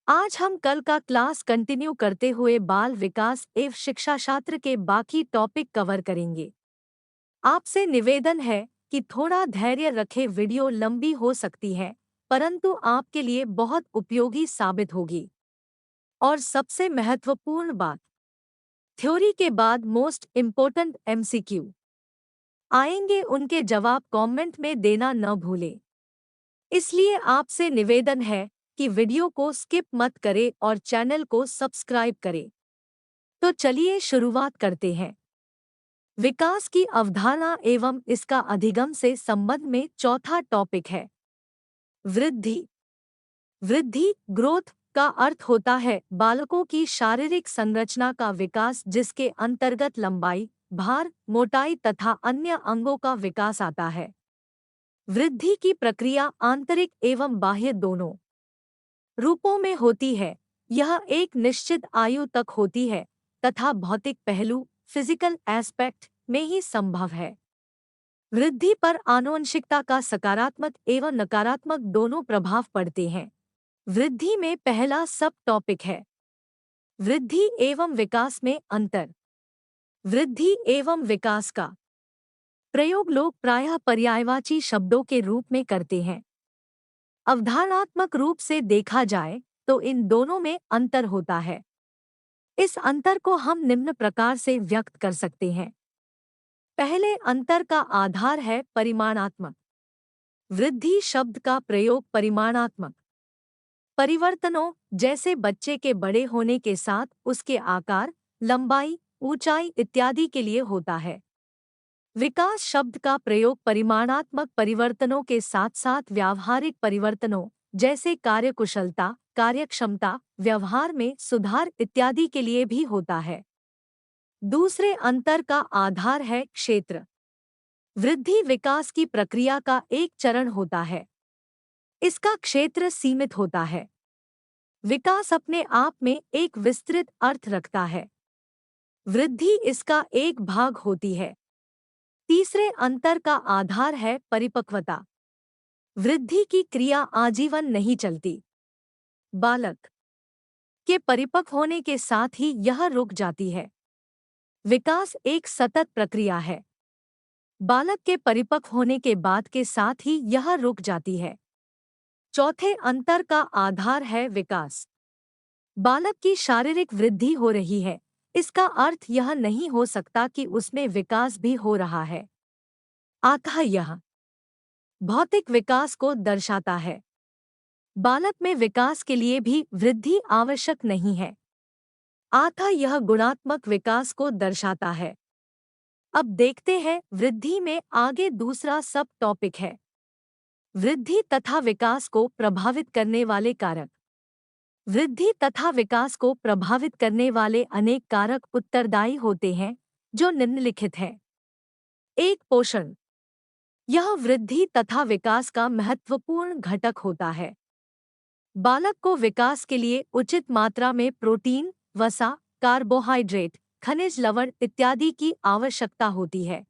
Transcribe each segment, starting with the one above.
आज हम कल का क्लास कंटिन्यू करते हुए बाल विकास एवं शिक्षा शास्त्र के बाकी टॉपिक कवर करेंगे। आपसे निवेदन है कि थोड़ा धैर्य रखें, वीडियो लंबी हो सकती है परंतु आपके लिए बहुत उपयोगी साबित होगी। और सबसे महत्वपूर्ण बात, थ्योरी के बाद मोस्ट इम्पोर्टेंट एमसीक्यू आएंगे, उनके जवाब कमेंट में देना न भूलें। इसलिए आपसे निवेदन है कि वीडियो को स्किप मत करें और चैनल को सब्सक्राइब करें। तो चलिए शुरुआत करते हैं। विकास की अवधारणा एवं इसका अधिगम से संबंध में चौथा टॉपिक है वृद्धि। वृद्धि ग्रोथ का अर्थ होता है बालकों की शारीरिक संरचना का विकास, जिसके अंतर्गत लंबाई, भार, मोटाई तथा अन्य अंगों का विकास आता है। वृद्धि की प्रक्रिया आंतरिक एवं बाह्य दोनों रूपों में होती है। यह एक निश्चित आयु तक होती है तथा भौतिक पहलू फिजिकल एस्पेक्ट में ही संभव है। वृद्धि पर आनुवंशिकता का सकारात्मक एवं नकारात्मक दोनों प्रभाव पड़ते हैं। वृद्धि में पहला सब टॉपिक है वृद्धि एवं विकास में अंतर। वृद्धि एवं विकास का प्रयोग लोग प्रायः पर्यायवाची शब्दों के रूप में करते हैं। अवधारणात्मक रूप से देखा जाए तो इन दोनों में अंतर होता है। इस अंतर को हम निम्न प्रकार से व्यक्त कर सकते हैं। पहले अंतर का आधार है परिमाणात्मक। वृद्धि शब्द का प्रयोग परिमाणात्मक परिवर्तनों जैसे बच्चे के बड़े होने के साथ उसके आकार, लंबाई, ऊंचाई इत्यादि के लिए होता है। विकास शब्द का प्रयोग परिमाणात्मक परिवर्तनों के साथ साथ व्यावहारिक परिवर्तनों जैसे कार्यकुशलता, कार्यक्षमता, व्यवहार में सुधार इत्यादि के लिए भी होता है। दूसरे अंतर का आधार है क्षेत्र। वृद्धि विकास की प्रक्रिया का एक चरण होता है। इसका क्षेत्र सीमित होता है। विकास अपने आप में एक विस्तृत अर्थ रखता है। वृद्धि इसका एक भाग होती है। तीसरे अंतर का आधार है परिपक्वता। वृद्धि की क्रिया आजीवन नहीं चलती। बालक के परिपक्व होने के साथ ही यह रुक जाती है। विकास एक सतत प्रक्रिया है। बालक के परिपक्व होने के बाद के साथ ही यह रुक जाती है। चौथे अंतर का आधार है विकास। बालक की शारीरिक वृद्धि हो रही है, इसका अर्थ यह नहीं हो सकता कि उसमें विकास भी हो रहा है। अतः यह भौतिक विकास को दर्शाता है। बालक में विकास के लिए भी वृद्धि आवश्यक नहीं है। अतः यह गुणात्मक विकास को दर्शाता है। अब देखते हैं वृद्धि में आगे दूसरा सब टॉपिक है वृद्धि तथा विकास को प्रभावित करने वाले कारक। वृद्धि तथा विकास को प्रभावित करने वाले अनेक कारक उत्तरदायी होते हैं, जो निम्नलिखित हैं। एक, पोषण। यह वृद्धि तथा विकास का महत्वपूर्ण घटक होता है। बालक को विकास के लिए उचित मात्रा में प्रोटीन, वसा, कार्बोहाइड्रेट, खनिज लवण इत्यादि की आवश्यकता होती है।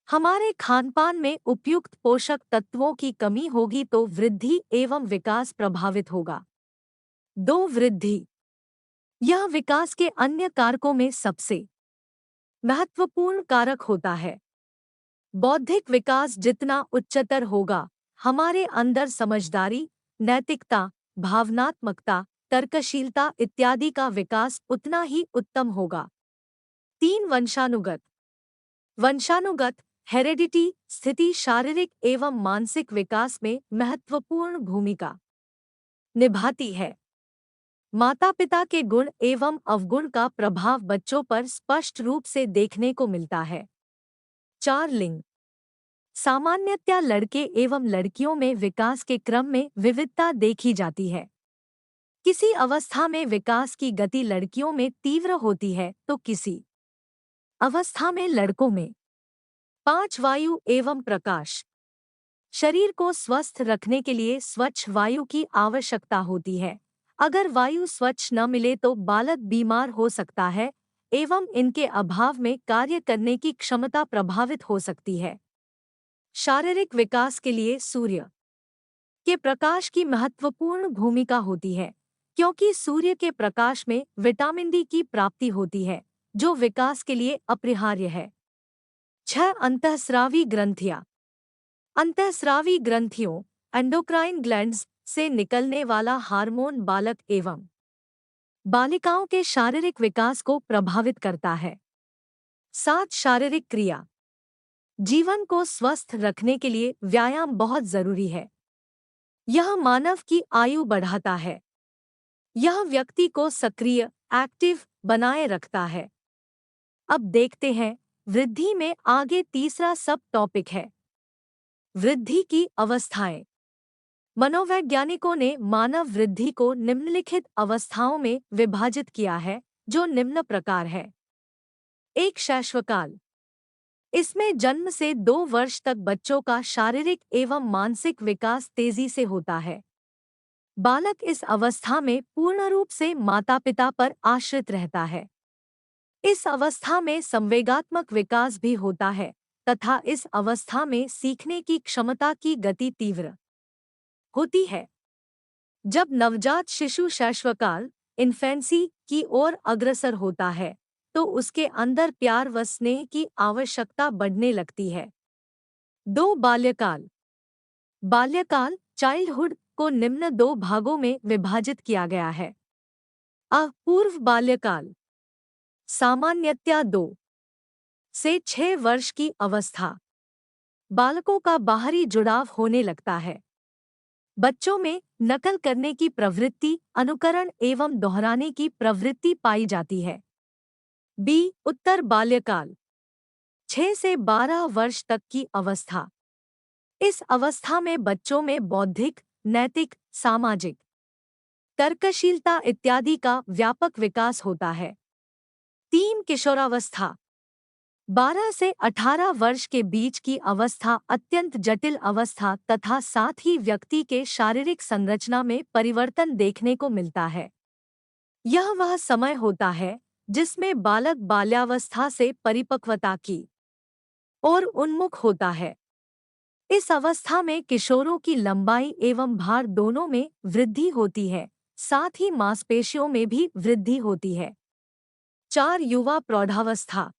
हमारे खानपान में उपयुक्त पोषक तत्वों की कमी होगी तो वृद्धि एवं विकास प्रभावित होगा। 2, वृद्धि। यह विकास के अन्य कारकों में सबसे महत्वपूर्ण कारक होता है। बौद्धिक विकास जितना उच्चतर होगा, हमारे अंदर समझदारी, नैतिकता, भावनात्मकता, तर्कशीलता इत्यादि का विकास उतना ही उत्तम होगा। 3, वंशानुगत। वंशानुगत हेरेडिटी स्थिति शारीरिक एवं मानसिक विकास में महत्वपूर्ण भूमिका निभाती है। माता पिता के गुण एवं अवगुण का प्रभाव बच्चों पर स्पष्ट रूप से देखने को मिलता है। 4, लिंग। सामान्यतया लड़के एवं लड़कियों में विकास के क्रम में विविधता देखी जाती है। किसी अवस्था में विकास की गति लड़कियों में तीव्र होती है तो किसी अवस्था में लड़कों में। 5, वायु एवं प्रकाश। शरीर को स्वस्थ रखने के लिए स्वच्छ वायु की आवश्यकता होती है। अगर वायु स्वच्छ न मिले तो बालक बीमार हो सकता है एवं इनके अभाव में कार्य करने की क्षमता प्रभावित हो सकती है। शारीरिक विकास के लिए सूर्य के प्रकाश की महत्वपूर्ण भूमिका होती है। क्योंकि सूर्य के प्रकाश में विटामिन डी की प्राप्ति होती है, जो विकास के लिए अपरिहार्य है। 6. अंतःस्रावी ग्रंथियां। अंतःस्रावी ग्रंथियों एंडोक्राइन ग्लैंड्स से निकलने वाला हार्मोन बालक एवं बालिकाओं के शारीरिक विकास को प्रभावित करता है। 7. शारीरिक क्रिया। जीवन को स्वस्थ रखने के लिए व्यायाम बहुत जरूरी है। यह मानव की आयु बढ़ाता है। यह व्यक्ति को सक्रिय, एक्टिव बनाए रखता है। अब देखते हैं वृद्धि में आगे तीसरा सब टॉपिक है वृद्धि की अवस्थाएं। मनोवैज्ञानिकों ने मानव वृद्धि को निम्नलिखित अवस्थाओं में विभाजित किया है, जो निम्न प्रकार है। 1. शैशवकाल। इसमें जन्म से 2 वर्ष तक बच्चों का शारीरिक एवं मानसिक विकास तेजी से होता है। बालक इस अवस्था में पूर्ण रूप से माता-पिता पर आश्रित रहता है। इस अवस्था में संवेगात्मक विकास भी होता है तथा इस अवस्था में सीखने की क्षमता की गति तीव्र होती है। जब नवजात शिशु शैशवकाल इन्फेंसी की ओर अग्रसर होता है, तो उसके अंदर प्यार व स्नेह की आवश्यकता बढ़ने लगती है। 2. बाल्यकाल। बाल्यकाल चाइल्डहुड को निम्न 2 भागों में विभाजित किया गया है। पूर्व बाल्यकाल सामान्यतया 2 से 6 वर्ष की अवस्था। बालकों का बाहरी जुड़ाव होने लगता है। बच्चों में नकल करने की प्रवृत्ति, अनुकरण एवं दोहराने की प्रवृत्ति पाई जाती है। उत्तर बाल्यकाल 6 से 12 वर्ष तक की अवस्था। इस अवस्था में बच्चों में बौद्धिक, नैतिक, सामाजिक, तर्कशीलता इत्यादि का व्यापक विकास होता है। 3. किशोरावस्था 12 से 18 वर्ष के बीच की अवस्था अत्यंत जटिल अवस्था तथा साथ ही व्यक्ति के शारीरिक संरचना में परिवर्तन देखने को मिलता है। यह वह समय होता है जिसमें बालक बाल्यावस्था से परिपक्वता की ओर उन्मुख होता है। इस अवस्था में किशोरों की लंबाई एवं भार दोनों में वृद्धि होती है, साथ ही मांसपेशियों में भी वृद्धि होती है। 4. युवा प्रौढ़ावस्था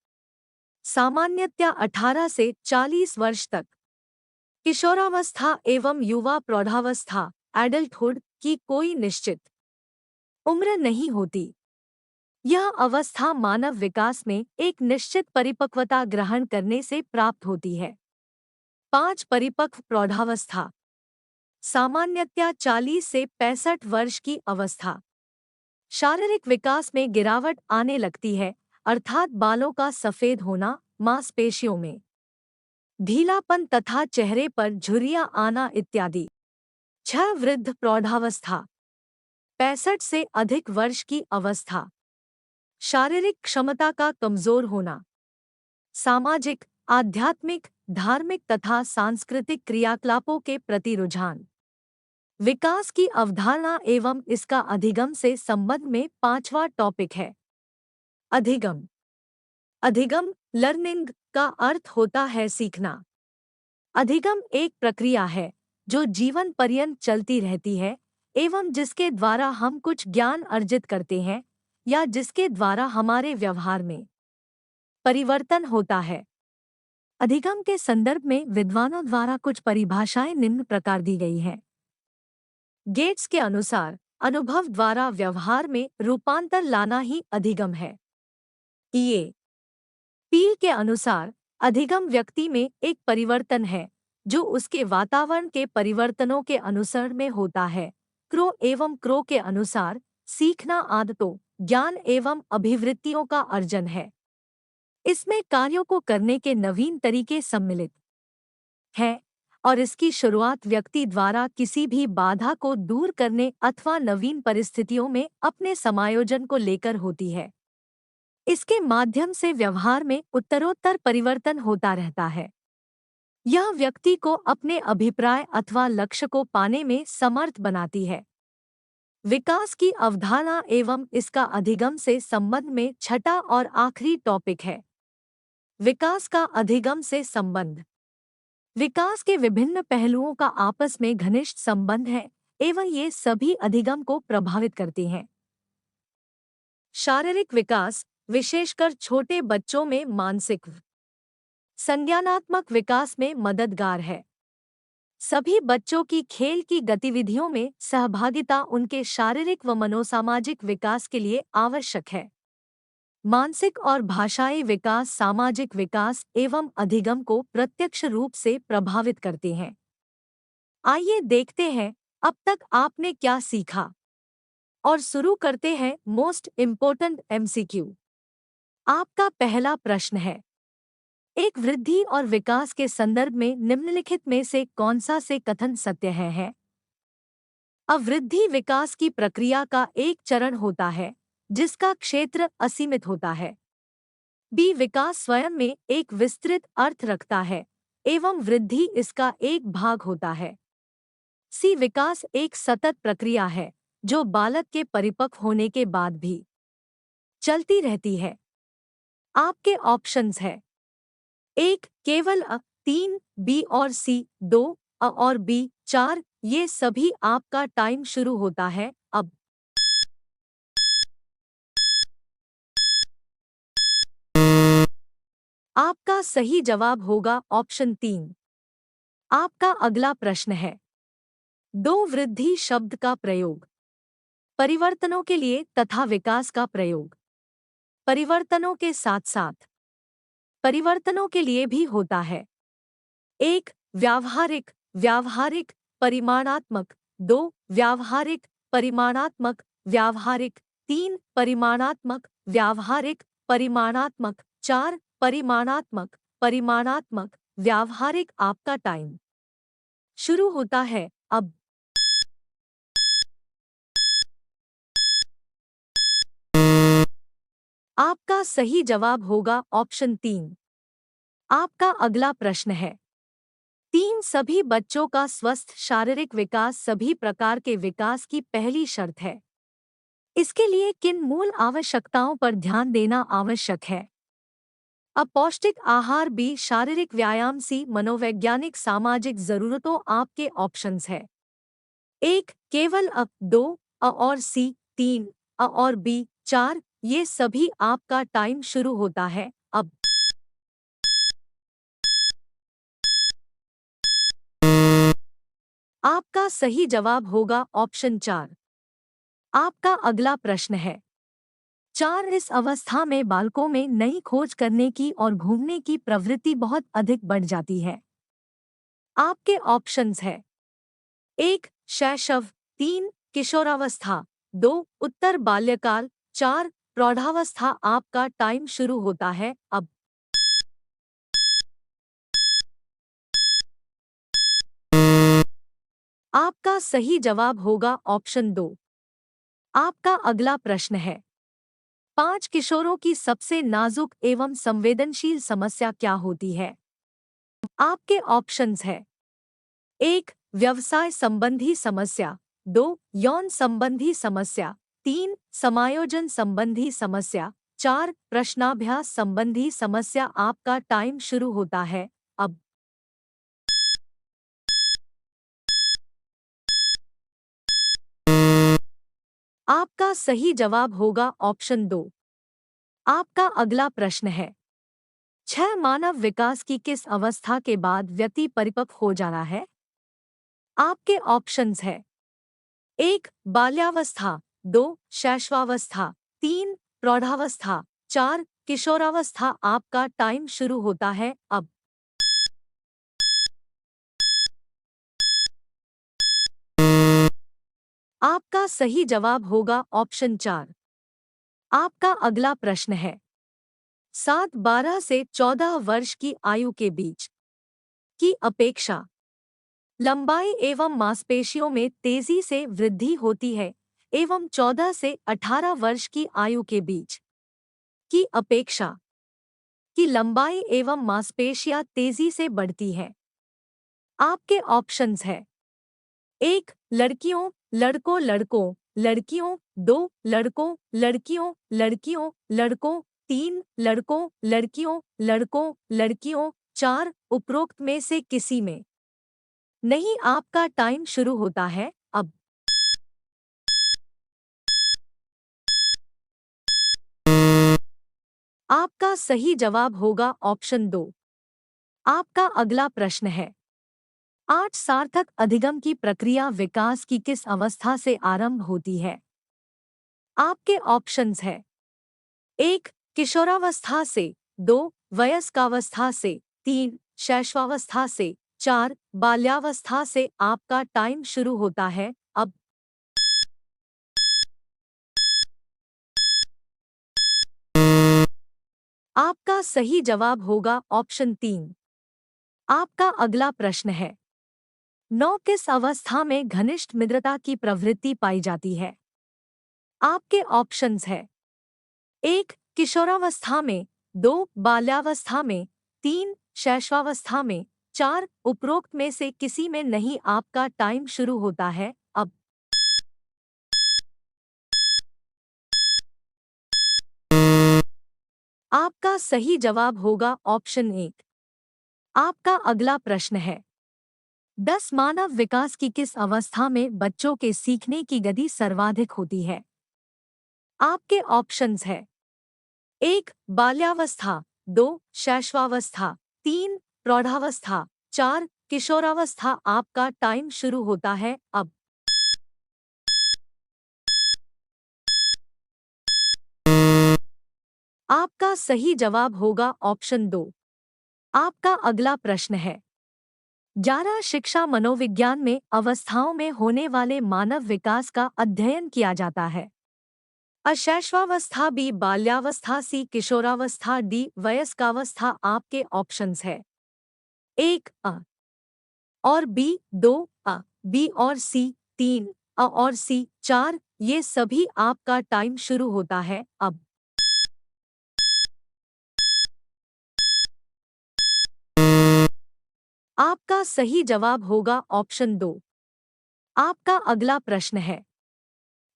सामान्यतया 18 से 40 वर्ष तक। किशोरावस्था एवं युवा प्रौढ़ावस्था एडल्टहुड की कोई निश्चित उम्र नहीं होती। यह अवस्था मानव विकास में एक निश्चित परिपक्वता ग्रहण करने से प्राप्त होती है। 5. परिपक्व प्रौढ़ावस्था सामान्यतया 40 से 65 वर्ष की अवस्था। शारीरिक विकास में गिरावट आने लगती है, अर्थात बालों का सफेद होना, मांसपेशियों में ढीलापन तथा चेहरे पर झुर्रियां आना इत्यादि। 6. वृद्ध प्रौढ़ावस्था 65 से अधिक वर्ष की अवस्था। शारीरिक क्षमता का कमजोर होना, सामाजिक, आध्यात्मिक, धार्मिक तथा सांस्कृतिक क्रियाकलापों के प्रति रुझान। विकास की अवधारणा एवं इसका अधिगम से संबंध में 5वां टॉपिक है अधिगम। अधिगम लर्निंग का अर्थ होता है सीखना। अधिगम एक प्रक्रिया है जो जीवन पर्यंत चलती रहती है एवं जिसके द्वारा हम कुछ ज्ञान अर्जित करते हैं या जिसके द्वारा हमारे व्यवहार में परिवर्तन होता है। अधिगम के संदर्भ में विद्वानों द्वारा कुछ परिभाषाएं निम्न प्रकार दी गई हैं। गेट्स के अनुसार अनुभव द्वारा व्यवहार में रूपांतर लाना ही अधिगम है। ये पील के अनुसार अधिगम व्यक्ति में एक परिवर्तन है जो उसके वातावरण के परिवर्तनों के अनुसरण में होता है। क्रो के अनुसार सीखना आदतों, ज्ञान एवं अभिवृत्तियों का अर्जन है। इसमें कार्यों को करने के नवीन तरीके सम्मिलित हैं और इसकी शुरुआत व्यक्ति द्वारा किसी भी बाधा को दूर करने अथवा नवीन परिस्थितियों में अपने समायोजन को लेकर होती है। इसके माध्यम से व्यवहार में उत्तरोत्तर परिवर्तन होता रहता है। यह व्यक्ति को अपने अभिप्राय अथवा लक्ष्य को पाने में समर्थ बनाती है। विकास की अवधारणा एवं इसका अधिगम से संबंध में 6वां और आखिरी टॉपिक है विकास का अधिगम से संबंध। विकास के विभिन्न पहलुओं का आपस में घनिष्ठ संबंध है एवं ये सभी अधिगम को प्रभावित करते हैं। शारीरिक विकास, विशेषकर छोटे बच्चों में मानसिक संज्ञानात्मक विकास में मददगार है। सभी बच्चों की खेल की गतिविधियों में सहभागिता उनके शारीरिक व मनोसामाजिक विकास के लिए आवश्यक है। मानसिक और भाषाई विकास सामाजिक विकास एवं अधिगम को प्रत्यक्ष रूप से प्रभावित करते हैं। आइए देखते हैं अब तक आपने क्या सीखा और शुरू करते हैं मोस्ट इम्पोर्टेंट एमसीक्यू। आपका पहला प्रश्न है, एक वृद्धि और विकास के संदर्भ में निम्नलिखित में से कौन सा से कथन सत्य है? अवृद्धि विकास की प्रक्रिया का एक चरण होता है जिसका क्षेत्र असीमित होता है। बी, विकास स्वयं में एक विस्तृत अर्थ रखता है एवं वृद्धि इसका एक भाग होता है। सी, विकास एक सतत प्रक्रिया है जो बालक के परिपक्व होने के बाद भी चलती रहती है। आपके ऑप्शंस है, एक केवल अ, तीन बी और सी, दो अ और बी, चार। ये सभी आपका टाइम शुरू होता है अब। आपका सही जवाब होगा ऑप्शन तीन। आपका अगला प्रश्न है, दो वृद्धि शब्द का प्रयोग परिवर्तनों के लिए तथा विकास का प्रयोग परिवर्तनों के साथ साथ परिवर्तनों के लिए भी होता है। एक, व्यावहारिक व्यावहारिक परिमाणात्मक, दो, व्यावहारिक परिमाणात्मक व्यावहारिक, तीन, परिमाणात्मक व्यावहारिक परिमाणात्मक, चार, परिमाणात्मक परिमाणात्मक व्यावहारिक। आपका टाइम शुरू होता है अब। आपका सही जवाब होगा ऑप्शन तीन। आपका अगला प्रश्न है, तीन, सभी बच्चों का स्वस्थ शारीरिक विकास सभी प्रकार के विकास की पहली शर्त है। इसके लिए किन मूल आवश्यकताओं पर ध्यान देना आवश्यक है? अपौष्टिक आहार, बी, शारीरिक व्यायाम, सी, मनोवैज्ञानिक सामाजिक जरूरतों। आपके ऑप्शंस है, एक, केवल अ, दो अ और सी, तीन अ और बी, चार। ये सभी आपका टाइम शुरू होता है अब। आपका सही जवाब होगा ऑप्शन चार। आपका अगला प्रश्न है, चार, इस अवस्था में बालकों में नई खोज करने की और घूमने की प्रवृत्ति बहुत अधिक बढ़ जाती है। आपके ऑप्शंस है, एक, शैशव, तीन, किशोरावस्था, दो, उत्तर बाल्यकाल, चार, प्रौढ़ावस्था। आपका टाइम शुरू होता है अब। आपका सही जवाब होगा ऑप्शन दो। आपका अगला प्रश्न है, पांच, किशोरों की सबसे नाजुक एवं संवेदनशील समस्या क्या होती है? आपके ऑप्शंस है, एक, व्यवसाय संबंधी समस्या, दो, यौन संबंधी समस्या, तीन, समायोजन संबंधी समस्या, चार, प्रश्नाभ्यास संबंधी समस्या। आपका टाइम शुरू होता है अब। आपका सही जवाब होगा ऑप्शन दो। आपका अगला प्रश्न है, छह, मानव विकास की किस अवस्था के बाद व्यक्ति परिपक्व हो जाना है? आपके ऑप्शंस है, एक, बाल्यावस्था, दो, शैशवावस्था, तीन, प्रौढ़ावस्था, चार, किशोरावस्था। आपका टाइम शुरू होता है अब। आपका सही जवाब होगा ऑप्शन चार। आपका अगला प्रश्न है, सात, 12 से 14 वर्ष की आयु के बीच की अपेक्षा लंबाई एवं मांसपेशियों में तेजी से वृद्धि होती है एवं 14 से 18 वर्ष की आयु के बीच की अपेक्षा की लंबाई एवं मांसपेशियां तेजी से बढ़ती है। आपके ऑप्शंस है, एक, लड़कियों लड़कों लड़कों लड़कियों, दो, लड़कों लड़कियों लड़कियों लड़कों, तीन, लड़कों लड़कियों लड़कों लड़कियों, चार, उपरोक्त में से किसी में नहीं। आपका टाइम शुरू होता है अब। आपका सही जवाब होगा ऑप्शन 2। आपका अगला प्रश्न है, 8 सार्थक अधिगम की प्रक्रिया विकास की किस अवस्था से आरंभ होती है? आपके ऑप्शंस है, 1 किशोरावस्था से, 2 वयस्कावस्था से, 3 शैशवावस्था से, 4 बाल्यावस्था से। आपका टाइम शुरू होता है अब। आपका सही जवाब होगा ऑप्शन 3। आपका अगला प्रश्न है, 9 किस अवस्था में घनिष्ठ मित्रता की प्रवृत्ति पाई जाती है? आपके ऑप्शंस है, 1 किशोरावस्था में, 2 बाल्यावस्था में, 3 शैशवावस्था में, 4 उपरोक्त में से किसी में नहीं। आपका टाइम शुरू होता है अब। आपका सही जवाब होगा ऑप्शन 1। आपका अगला प्रश्न है, 10 मानव विकास की किस अवस्था में बच्चों के सीखने की गति सर्वाधिक होती है? आपके ऑप्शंस है, 1 बाल्यावस्था, 2 शैशवावस्था, 3 प्रौढ़ावस्था, 4 किशोरावस्था। आपका टाइम शुरू होता है अब। आपका सही जवाब होगा ऑप्शन 2। आपका अगला प्रश्न है, 11 शिक्षा मनोविज्ञान में अवस्थाओं में होने वाले मानव विकास का अध्ययन किया जाता है? अशैशवावस्था, बी बाल्यावस्था, सी किशोरावस्था, डी वयस्कावस्था। आपके ऑप्शंस है, 1 और बी, 2 बी और सी, 3 और सी, 4 ये सभी। आपका टाइम शुरू होता है अब। आपका सही जवाब होगा ऑप्शन 2। आपका अगला प्रश्न है,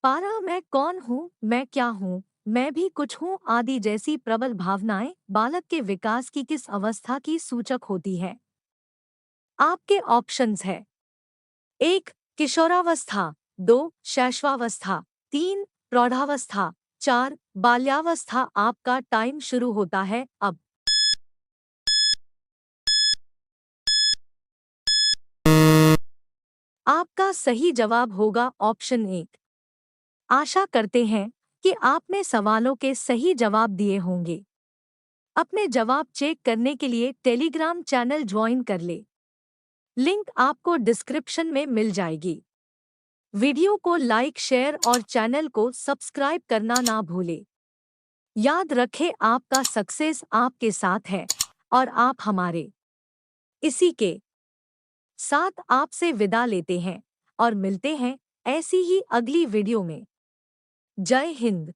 पारा मैं कौन हूँ, मैं क्या हूँ, मैं भी कुछ हूँ आदि जैसी प्रबल भावनाएं बालक के विकास की किस अवस्था की सूचक होती है? आपके ऑप्शंस है, 1 किशोरावस्था, 2 शैशवावस्था, 3 प्रौढ़ावस्था, 4 बाल्यावस्था। आपका टाइम शुरू होता है अब। आपका सही जवाब होगा ऑप्शन 1। आशा करते हैं कि आपने सवालों के सही जवाब दिए होंगे। अपने जवाब चेक करने के लिए टेलीग्राम चैनल ज्वाइन कर ले। लिंक आपको डिस्क्रिप्शन में मिल जाएगी। वीडियो को लाइक, शेयर और चैनल को सब्सक्राइब करना ना भूले। याद रखें, आपका सक्सेस आपके साथ है और आप हमारे। इसी के साथ आपसे विदा लेते हैं और मिलते हैं ऐसी ही अगली वीडियो में। जय हिंद।